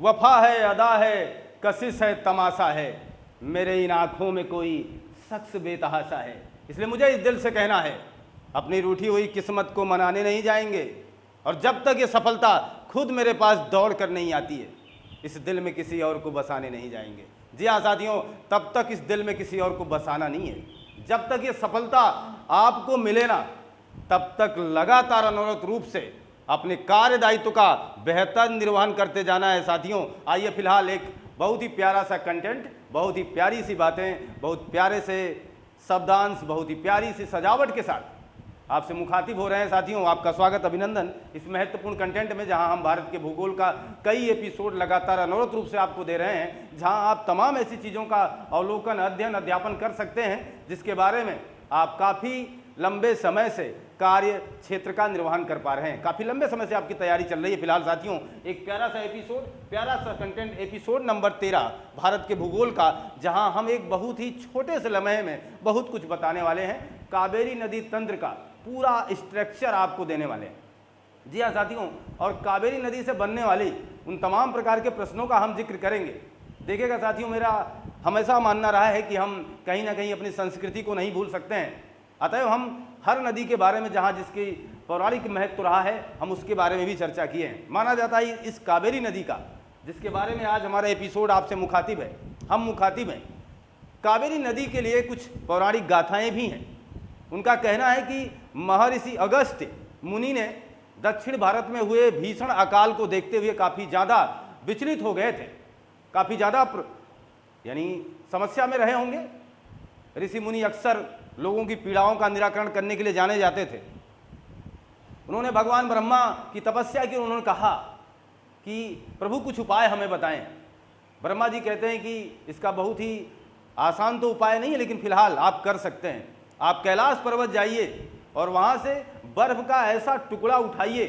वफा है, अदा है, कशिश है, तमाशा है, मेरे इन आँखों में कोई शख्स बेतहाशा है। इसलिए मुझे इस दिल से कहना है, अपनी रूठी हुई किस्मत को मनाने नहीं जाएंगे, और जब तक ये सफलता खुद मेरे पास दौड़ कर नहीं आती है, इस दिल में किसी और को बसाने नहीं जाएंगे। जी हाँ साथियों, तब तक इस दिल में किसी और को बसाना नहीं है। जब तक ये सफलता आपको मिले ना, तब तक लगातार अनवरत रूप से अपने कार्य दायित्व का बेहतर निर्वहन करते जाना है साथियों। आइए फिलहाल एक बहुत ही प्यारा सा कंटेंट, बहुत ही प्यारी सी बातें, बहुत प्यारे से शब्दांश, बहुत ही प्यारी सी सजावट के साथ आपसे मुखातिब हो रहे हैं साथियों। आपका स्वागत, अभिनंदन इस महत्वपूर्ण कंटेंट में, जहां हम भारत के भूगोल का कई एपिसोड लगातार अनवरत रूप से आपको दे रहे हैं, जहां आप तमाम ऐसी चीज़ों का अवलोकन, अध्ययन, अध्यापन कर सकते हैं जिसके बारे में आप काफ़ी लंबे समय से कार्य क्षेत्र का निर्वहन कर पा रहे हैं। काफ़ी लंबे समय से आपकी तैयारी चल रही है। फिलहाल साथियों एक प्यारा सा एपिसोड, प्यारा सा कंटेंट, एपिसोड नंबर 13 भारत के भूगोल का, जहां हम एक बहुत ही छोटे से लम्हे में बहुत कुछ बताने वाले हैं। कावेरी नदी तंत्र का पूरा स्ट्रक्चर आपको देने वाले हैं। जी हाँ साथियों, और कावेरी नदी से बनने वाली उन तमाम प्रकार के प्रश्नों का हम जिक्र करेंगे। देखिएगा साथियों, मेरा हमेशा मानना रहा है कि हम कहीं ना कहीं अपनी संस्कृति को नहीं भूल सकते हैं। अतएव हम हर नदी के बारे में जहाँ जिसकी पौराणिक महत्व रहा है, हम उसके बारे में भी चर्चा किए हैं। माना जाता है इस कावेरी नदी का, जिसके बारे में आज हमारा एपिसोड आपसे मुखातिब है, हम मुखातिब हैं, कावेरी नदी के लिए कुछ पौराणिक गाथाएं भी हैं। उनका कहना है कि महर्षि अगस्त्य मुनि ने दक्षिण भारत में हुए भीषण अकाल को देखते हुए काफ़ी ज़्यादा विचलित हो गए थे, काफ़ी ज़्यादा यानी समस्या में रहे होंगे। ऋषि मुनि अक्सर लोगों की पीड़ाओं का निराकरण करने के लिए जाने जाते थे। उन्होंने भगवान ब्रह्मा की तपस्या की। उन्होंने कहा कि प्रभु कुछ उपाय हमें बताएं। ब्रह्मा जी कहते हैं कि इसका बहुत ही आसान तो उपाय नहीं है, लेकिन फिलहाल आप कर सकते हैं। आप कैलाश पर्वत जाइए और वहाँ से बर्फ का ऐसा टुकड़ा उठाइए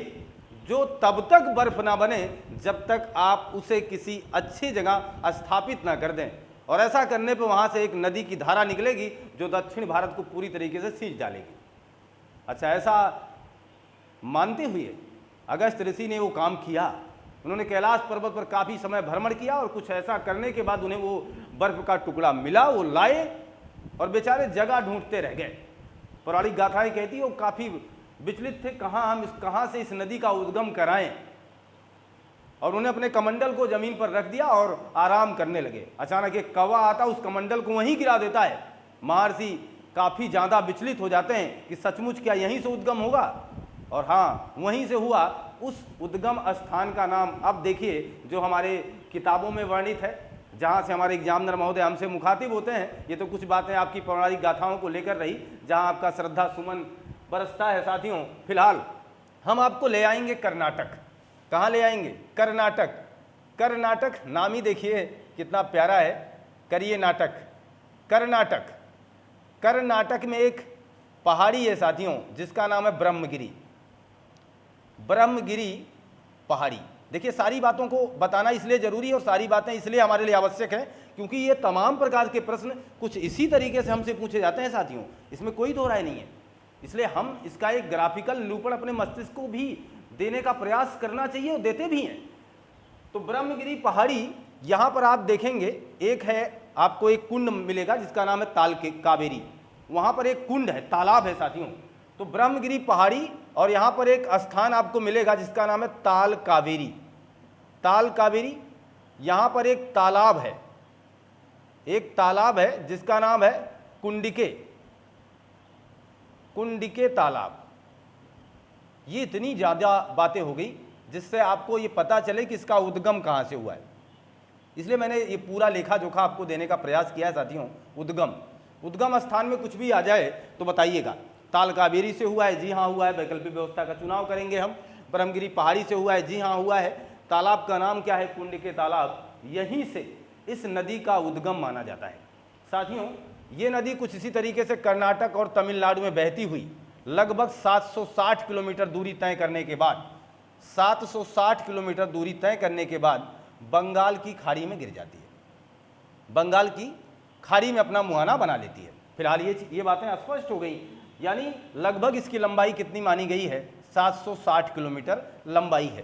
जो तब तक बर्फ ना बने जब तक आप उसे किसी अच्छी जगह स्थापित ना कर दें, और ऐसा करने पर वहाँ से एक नदी की धारा निकलेगी जो दक्षिण भारत को पूरी तरीके से सींच डालेगी। अच्छा, ऐसा मानते हुए अगस्त ऋषि ने वो काम किया। उन्होंने कैलाश पर्वत पर काफ़ी समय भ्रमण किया और कुछ ऐसा करने के बाद उन्हें वो बर्फ का टुकड़ा मिला। वो लाए और बेचारे जगह ढूंढते रह गए। पौराणिक गाथाएं कहती है वो काफ़ी विचलित थे, कहाँ से इस नदी का उद्गम कराएं, और उन्होंने अपने कमंडल को जमीन पर रख दिया और आराम करने लगे। अचानक एक कौवा आता, उस कमंडल को वहीं गिरा देता है। महर्षि काफ़ी ज़्यादा विचलित हो जाते हैं कि सचमुच क्या यहीं से उद्गम होगा, और हाँ वहीं से हुआ। उस उद्गम स्थान का नाम अब देखिए, जो हमारे किताबों में वर्णित है, जहाँ से हमारे एग्जामिनर महोदय हमसे मुखातिब होते हैं। ये तो कुछ बातें आपकी पौराणिक गाथाओं को लेकर रही, जहाँ आपका श्रद्धा सुमन बरसता है साथियों। फिलहाल हम आपको ले आएंगे कर्नाटक। कहाँ ले आएंगे? कर्नाटक। कर्नाटक नाम ही देखिए कितना प्यारा है, करिए नाटक। कर्नाटक, कर्नाटक में एक पहाड़ी है साथियों जिसका नाम है ब्रह्मगिरी। ब्रह्मगिरी पहाड़ी। देखिए सारी बातों को बताना इसलिए जरूरी है और सारी बातें इसलिए हमारे लिए आवश्यक है क्योंकि ये तमाम प्रकार के प्रश्न कुछ इसी तरीके से हमसे पूछे जाते हैं साथियों, इसमें कोई दो राय नहीं है। इसलिए हम इसका एक ग्राफिकल निरूपण अपने मस्तिष्क को भी देने का प्रयास करना चाहिए और देते भी हैं। तो ब्रह्मगिरी पहाड़ी, यहाँ पर आप देखेंगे एक है, आपको एक कुंड मिलेगा जिसका नाम है ताल कावेरी। वहाँ पर एक कुंड है, तालाब है साथियों। तो ब्रह्मगिरी पहाड़ी, और यहाँ पर एक स्थान आपको मिलेगा जिसका नाम है ताल कावेरी। ताल कावेरी, यहाँ पर एक तालाब है, एक तालाब है जिसका नाम है कुंडिके, कुंडिके तालाब। ये इतनी ज़्यादा बातें हो गई जिससे आपको ये पता चले कि इसका उद्गम कहाँ से हुआ है। इसलिए मैंने ये पूरा लेखा जोखा आपको देने का प्रयास किया है साथियों। उद्गम स्थान में कुछ भी आ जाए तो बताइएगा। ताल कावेरी से हुआ है, जी हाँ हुआ है, वैकल्पिक व्यवस्था का चुनाव करेंगे हम। ब्रह्मगिरी पहाड़ी से हुआ है, जी हाँ हुआ है। तालाब का नाम क्या है? कुंडिके तालाब। यहीं से इस नदी का उद्गम माना जाता है साथियों। ये नदी कुछ इसी तरीके से कर्नाटक और तमिलनाडु में बहती हुई लगभग 760 किलोमीटर दूरी तय करने के बाद, 760 किलोमीटर दूरी तय करने के बाद बंगाल की खाड़ी में गिर जाती है। बंगाल की खाड़ी में अपना मुहाना बना लेती है। फिलहाल ये बातें स्पष्ट हो गई। यानी लगभग इसकी लंबाई कितनी मानी गई है? 760 किलोमीटर लंबाई है।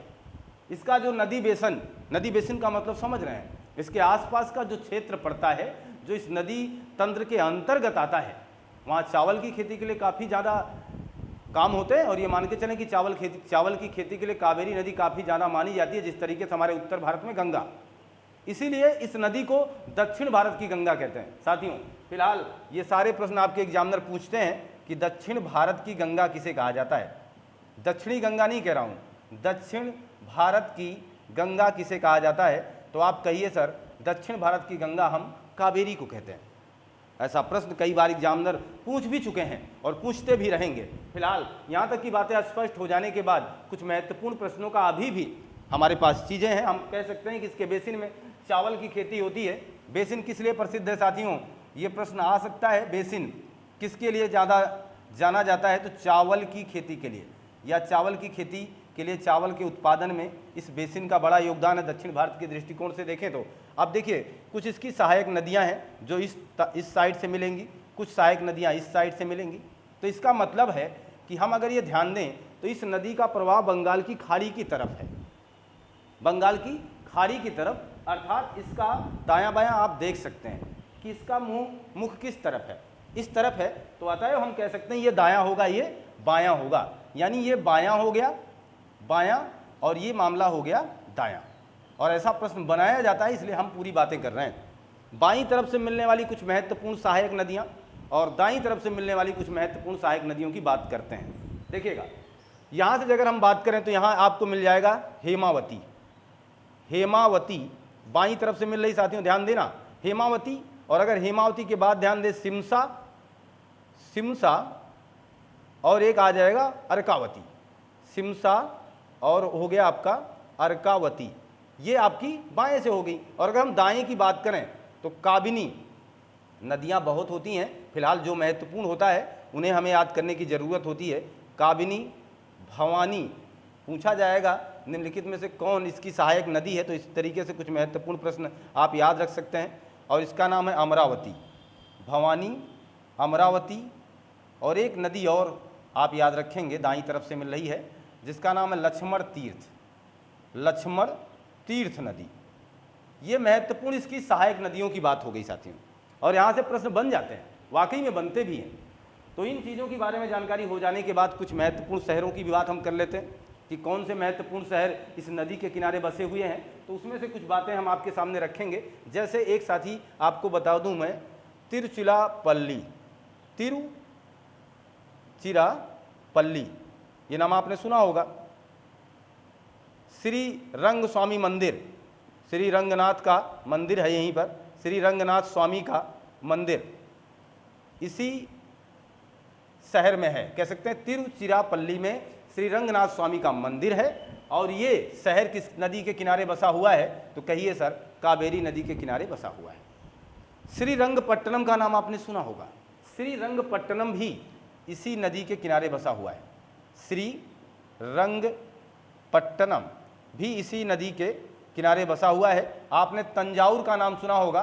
इसका जो नदी बेसिन का मतलब समझ रहे हैं, इसके आसपास का जो क्षेत्र पड़ता है, जो इस नदी तंत्र के अंतर्गत आता है, वहाँ चावल की खेती के लिए काफ़ी ज़्यादा काम होते हैं। और ये मान के चलें कि चावल की खेती के लिए कावेरी नदी काफ़ी ज़्यादा मानी जाती है, जिस तरीके से हमारे उत्तर भारत में गंगा। इसीलिए इस नदी को दक्षिण भारत की गंगा कहते हैं। साथियों, फिलहाल ये सारे प्रश्न आपके एग्जामिनर पूछते हैं कि दक्षिण भारत की गंगा किसे कहा जाता है। दक्षिणी गंगा नहीं कह रहा हूँ, दक्षिण भारत की गंगा किसे कहा जाता है, तो आप कहिए सर दक्षिण भारत की गंगा हम कावेरी को कहते हैं। ऐसा प्रश्न कई बार एग्जामिनर पूछ भी चुके हैं और पूछते भी रहेंगे। फिलहाल यहाँ तक की बातें स्पष्ट हो जाने के बाद कुछ महत्वपूर्ण प्रश्नों का अभी भी हमारे पास चीज़ें हैं। हम कह सकते हैं कि इसके बेसिन में चावल की खेती होती है। बेसिन किस लिए प्रसिद्ध है साथियों, ये प्रश्न आ सकता है। बेसिन किसके लिए ज़्यादा जाना जाता है, तो चावल की खेती के लिए, या चावल की खेती के लिए, चावल के उत्पादन में इस बेसिन का बड़ा योगदान है दक्षिण भारत के दृष्टिकोण से देखें तो। अब देखिए कुछ इसकी सहायक नदियां हैं जो इस साइड से मिलेंगी, कुछ सहायक नदियां इस साइड से मिलेंगी। तो इसका मतलब है कि हम अगर ये ध्यान दें तो इस नदी का प्रवाह बंगाल की खाड़ी की तरफ है, बंगाल की खाड़ी की तरफ, अर्थात इसका दायां बायां आप देख सकते हैं कि इसका मुख किस तरफ है, इस तरफ है। तो अतएव हम कह सकते हैं ये दायां होगा, ये बायां होगा, यानी ये बायां हो गया बायां और ये मामला हो गया दायां। और ऐसा प्रश्न बनाया जाता है, इसलिए हम पूरी बातें कर रहे हैं। बाईं तरफ से मिलने वाली कुछ महत्वपूर्ण सहायक नदियां और दाईं तरफ से मिलने वाली कुछ महत्वपूर्ण सहायक नदियों की बात करते हैं। देखिएगा, यहाँ से अगर हम बात करें तो यहाँ आपको मिल जाएगा हेमावती। हेमावती बाईं तरफ से मिल रही साथियों, ध्यान देना, हेमावती। और अगर हेमावती के बाद ध्यान दे सिमसा, सिमसा और एक आ जाएगा अर्कावती। सिमसा और हो गया आपका अर्कावती, ये आपकी बाएं से हो गई। और अगर हम दाएं की बात करें तो काबिनी। नदियां बहुत होती हैं, फिलहाल जो महत्वपूर्ण होता है उन्हें हमें याद करने की ज़रूरत होती है। काबिनी, भवानी, पूछा जाएगा निम्नलिखित में से कौन इसकी सहायक नदी है, तो इस तरीके से कुछ महत्वपूर्ण प्रश्न आप याद रख सकते हैं। और इसका नाम है अमरावती। भवानी, अमरावती और एक नदी और आप याद रखेंगे दाईं तरफ से मिल रही है, जिसका नाम है लक्ष्मण तीर्थ। लक्ष्मण तीर्थ नदी, ये महत्वपूर्ण इसकी सहायक नदियों की बात हो गई साथियों। और यहाँ से प्रश्न बन जाते हैं, वाकई में बनते भी हैं। तो इन चीज़ों के बारे में जानकारी हो जाने के बाद कुछ महत्वपूर्ण शहरों की भी बात हम कर लेते हैं कि कौन से महत्वपूर्ण शहर इस नदी के किनारे बसे हुए हैं। तो उसमें से कुछ बातें हम आपके सामने रखेंगे। जैसे एक साथी आपको बता दूं मैं, तिरुचिरापल्ली, तिरुचिरापल्ली, ये नाम आपने सुना होगा। श्री रंग स्वामी मंदिर, श्री रंगनाथ का मंदिर है यहीं पर, श्री रंगनाथ स्वामी का मंदिर इसी शहर में है, कह सकते हैं तिरुचिरापल्ली में श्री रंगनाथ स्वामी का मंदिर है। और ये शहर किस नदी के किनारे बसा हुआ है, तो कहिए सर कावेरी नदी के किनारे बसा हुआ है। श्रीरंगपट्टनम का नाम आपने सुना होगा, श्रीरंगपट्टनम भी इसी नदी के किनारे बसा हुआ है। श्रीरंगपट्टनम भी इसी नदी के किनारे बसा हुआ है। आपने तंजाउर का नाम सुना होगा,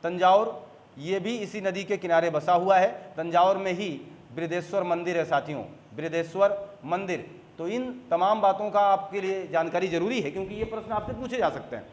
तंजाउर ये भी इसी नदी के किनारे बसा हुआ है। तंजाउर में ही बृहदेश्वर मंदिर है साथियों, बृहदेश्वर मंदिर। तो इन तमाम बातों का आपके लिए जानकारी जरूरी है, क्योंकि ये प्रश्न आपसे पूछे जा सकते हैं।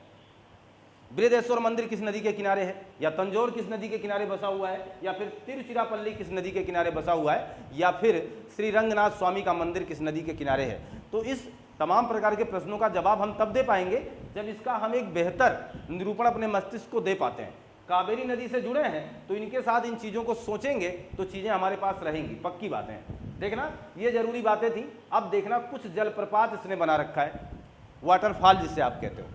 बृहदेश्वर मंदिर किस नदी के किनारे है, या तंजौर किस नदी के किनारे बसा हुआ है, या फिर तिरुचिरापल्ली किस नदी के किनारे बसा हुआ है, या फिर श्री रंगनाथ स्वामी का मंदिर किस नदी के किनारे है। तो इस तमाम प्रकार के प्रश्नों का जवाब हम तब दे पाएंगे जब इसका हम एक बेहतर निरूपण अपने मस्तिष्क को दे पाते हैं। कावेरी नदी से जुड़े हैं तो इनके साथ इन चीज़ों को सोचेंगे तो चीज़ें हमारे पास रहेंगी, पक्की बातें हैं। देखना, ये जरूरी बातें थी। अब देखना, कुछ जलप्रपात इसने बना रखा है, वाटरफॉल जिसे आप कहते हो।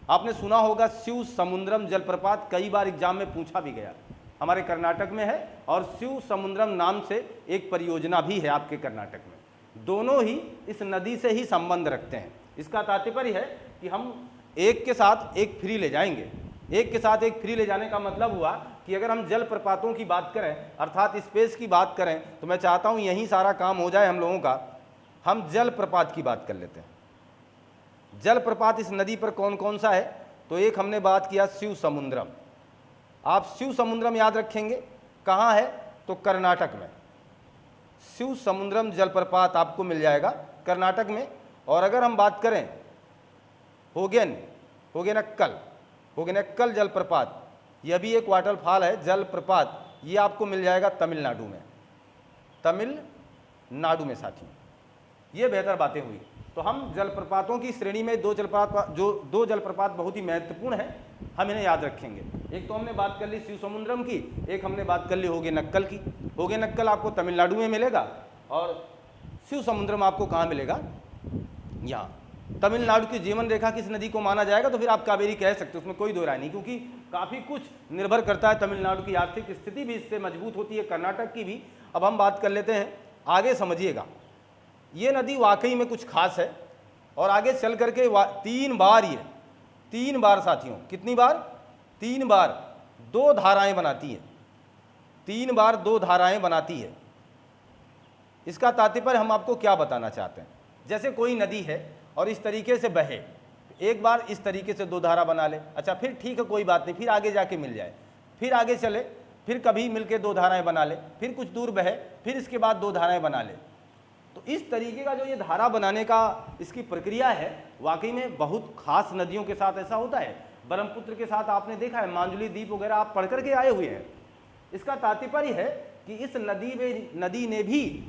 आपने सुना होगा शिव समुद्रम जलप्रपात, कई बार एग्जाम में पूछा भी गया, हमारे कर्नाटक में है। और शिव समुद्रम नाम से एक परियोजना भी है आपके कर्नाटक में। दोनों ही इस नदी से ही संबंध रखते हैं। इसका तात्पर्य है कि हम एक के साथ एक फ्री ले जाएंगे। एक के साथ एक फ्री ले जाने का मतलब हुआ कि अगर हम जलप्रपातों की बात करें, अर्थात स्पेस की बात करें, तो मैं चाहता हूं यही सारा काम हो जाए हम लोगों का। हम जलप्रपात की बात कर लेते हैं। जलप्रपात इस नदी पर कौन कौन सा है, तो एक हमने बात किया शिव समुद्रम। आप शिव समुद्रम याद रखेंगे, कहाँ है, तो कर्नाटक में। शिव समुद्रम जलप्रपात आपको मिल जाएगा कर्नाटक में। और अगर हम बात करें होगेनक्कल जलप्रपात, यह भी एक वाटरफॉल है, जलप्रपात। ये आपको मिल जाएगा तमिलनाडु में साथियों। ये बेहतर बातें हुई। तो हम जलप्रपातों की श्रेणी में दो जलप्रपात बहुत ही महत्वपूर्ण है, हम इन्हें याद रखेंगे। एक तो हमने बात कर ली शिवसमुद्रम की, एक हमने बात कर ली होगेनक्कल की। होगेनक्कल आपको तमिलनाडु में मिलेगा और शिवसमुद्रम आपको कहाँ मिलेगा, यहाँ। तमिलनाडु की जीवन रेखा किस नदी को माना जाएगा, तो फिर आप कावेरी कह सकते हो, उसमें कोई दो राय नहीं, क्योंकि काफ़ी कुछ निर्भर करता है। तमिलनाडु की आर्थिक स्थिति भी इससे मजबूत होती है, कर्नाटक की भी। अब हम बात कर लेते हैं, आगे समझिएगा। ये नदी वाकई में कुछ खास है और आगे चल करके 3 बार साथियों, कितनी बार, 3 बार 2 धाराएं बनाती है, 3 बार 2 धाराएं बनाती है। इसका तात्पर्य हम आपको क्या बताना चाहते हैं, जैसे कोई नदी है और इस तरीके से बहे, एक बार इस तरीके से 2 धारा बना ले, अच्छा फिर ठीक है कोई बात नहीं, फिर आगे जाके मिल जाए, फिर आगे चले, फिर कभी मिलके 2 धाराएं बना ले, फिर कुछ दूर बहे, फिर इसके बाद 2 धाराएं बना ले। तो इस तरीके का जो ये धारा बनाने का इसकी प्रक्रिया है, वाकई में बहुत खास नदियों के साथ ऐसा होता है। ब्रह्मपुत्र के साथ आपने देखा है, मांजुली द्वीप वगैरह आप पढ़ करके आए हुए हैं। इसका तात्पर्य है कि इस नदी ने भी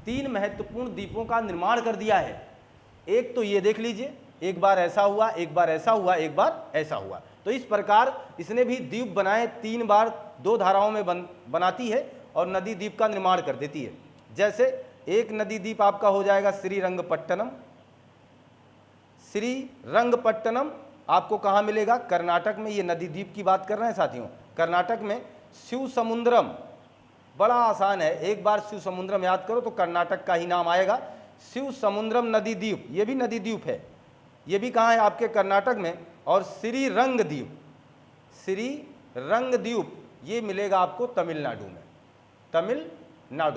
3 महत्वपूर्ण द्वीपों का निर्माण कर दिया है। एक तो ये देख लीजिए, एक बार ऐसा हुआ, एक बार ऐसा हुआ, एक बार ऐसा हुआ। तो इस प्रकार इसने भी द्वीप बनाए, 3 बार 2 धाराओं में बनाती है और नदी द्वीप का निर्माण कर देती है। जैसे एक नदी द्वीप आपका हो जाएगा श्रीरंगपट्टनम। श्रीरंगपट्टनम आपको कहाँ मिलेगा, कर्नाटक में। ये नदी द्वीप की बात कर रहे हैं साथियों, कर्नाटक में। शिवसमुद्रम, बड़ा आसान है, एक बार शिवसमुद्रम याद करो तो कर्नाटक का ही नाम आएगा। शिवसमुद्रम नदी द्वीप, ये भी नदी द्वीप है, ये भी कहाँ है, आपके कर्नाटक में। और श्रीरंगद्वीप, श्रीरंगद्वीप ये मिलेगा आपको तमिलनाडु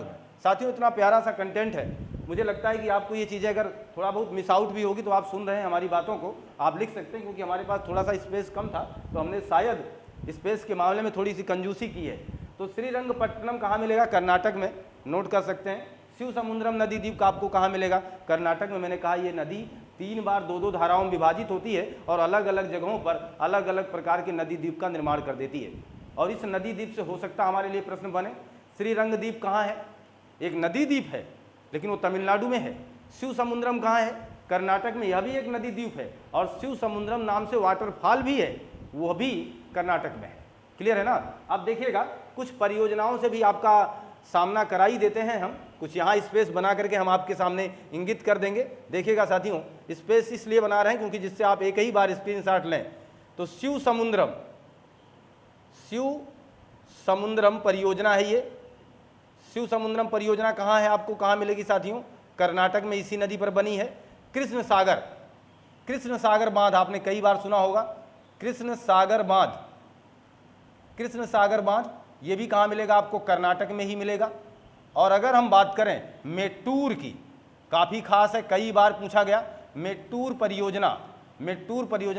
में। साथियों इतना प्यारा सा कंटेंट है, मुझे लगता है कि आपको ये चीज़ें अगर थोड़ा बहुत मिस आउट भी होगी तो आप सुन रहे हैं हमारी बातों को, आप लिख सकते हैं, क्योंकि हमारे पास थोड़ा सा स्पेस कम था तो हमने शायद स्पेस के मामले में थोड़ी सी कंजूसी की है। तो श्रीरंगपट्टनम कहाँ मिलेगा, कर्नाटक में, नोट कर सकते हैं। शिवसमुद्रम नदी द्वीप का आपको कहाँ मिलेगा, कर्नाटक में। मैंने कहा ये नदी 3 बार 2 धाराओं में विभाजित होती है और अलग अलग जगहों पर अलग अलग प्रकार के नदी द्वीप का निर्माण कर देती है। और इस नदी द्वीप से हो सकता हमारे लिए प्रश्न बने, श्रीरंगद्वीप कहाँ है, एक नदी द्वीप है लेकिन वो तमिलनाडु में है। शिवसमुद्रम कहाँ है, कर्नाटक में, यह भी एक नदी द्वीप है और शिवसमुद्रम नाम से वाटरफॉल भी है, वो भी कर्नाटक में है। क्लियर है ना। अब देखिएगा, कुछ परियोजनाओं से भी आपका सामना करा ही देते हैं हम, कुछ यहाँ स्पेस बना करके हम आपके सामने इंगित कर देंगे। देखिएगा साथियों, स्पेस इसलिए बना रहे हैं क्योंकि जिससे आप एक ही बार स्क्रीनशॉट लें। तो शिवसमुद्रम परियोजना है ये। शिवसमुद्रम परियोजना कहाँ है, आपको कहाँ मिलेगी साथियों, कर्नाटक में, इसी नदी पर बनी है। कृष्ण सागर बांध आपने कई बार सुना होगा, कृष्ण सागर बांध ये भी कहाँ मिलेगा आपको, कर्नाटक में ही मिलेगा। और अगर हम बात करें मेट्टूर की, काफ़ी खास है, कई बार पूछा गया, मेट्टूर परियोजना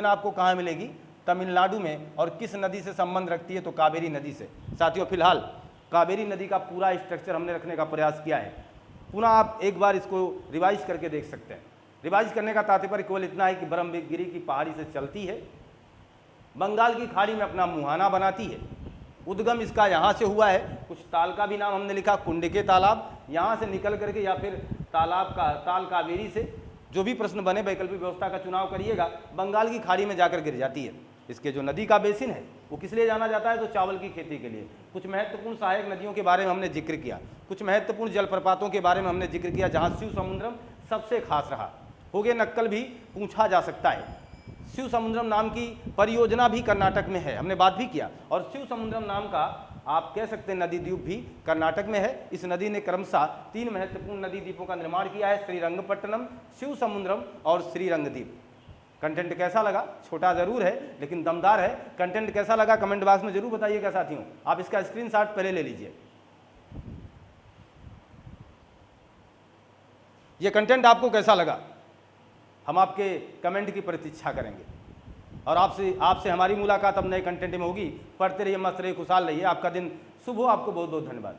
आपको कहाँ मिलेगी, तमिलनाडु में। और किस नदी से संबंध रखती है, तो कावेरी नदी से। साथियों फिलहाल कावेरी नदी का पूरा स्ट्रक्चर हमने रखने का प्रयास किया है, पुनः आप एक बार इसको रिवाइज करके देख सकते हैं। रिवाइज करने का तात्पर्य केवल इतना है कि ब्रह्मगिरी की पहाड़ी से चलती है, बंगाल की खाड़ी में अपना मुहाना बनाती है, उद्गम इसका यहाँ से हुआ है। कुछ ताल का भी नाम हमने लिखा, कुंडिके तालाब, यहाँ से निकल करके या फिर ताल कावेरी से, जो भी प्रश्न बने वैकल्पिक व्यवस्था का चुनाव करिएगा, बंगाल की खाड़ी में जाकर गिर जाती है। इसके जो नदी का बेसिन है वो किस लिए जाना जाता है, तो चावल की खेती के लिए। कुछ महत्वपूर्ण सहायक नदियों के बारे में हमने जिक्र किया, कुछ महत्वपूर्ण जलप्रपातों के बारे में हमने जिक्र किया, जहाँ शिवसमुद्रम सबसे खास रहा। होगेनक्कल भी पूछा जा सकता है। शिवसमुद्रम नाम की परियोजना भी कर्नाटक में है, हमने बात भी किया। और शिवसमुद्रम नाम का आप कह सकते हैं नदी द्वीप भी कर्नाटक में है। इस नदी ने क्रमशः 3 महत्वपूर्ण नदी द्वीपों का निर्माण किया है, श्रीरंगपट्टनम, शिवसमुद्रम और श्रीरंगद्वीप। कंटेंट कैसा लगा, छोटा जरूर है लेकिन दमदार है। कंटेंट कैसा लगा कमेंट बॉक्स में जरूर बताइएगा साथियों। आप इसका स्क्रीनशॉट पहले ले लीजिए। ये कंटेंट आपको कैसा लगा, हम आपके कमेंट की प्रतीक्षा करेंगे। और आपसे हमारी मुलाकात अब नए कंटेंट में होगी। पढ़ते रहिए, मस्त रहिए, खुशहाल रहिए। आपका दिन शुभ हो। आपको बहुत बहुत धन्यवाद।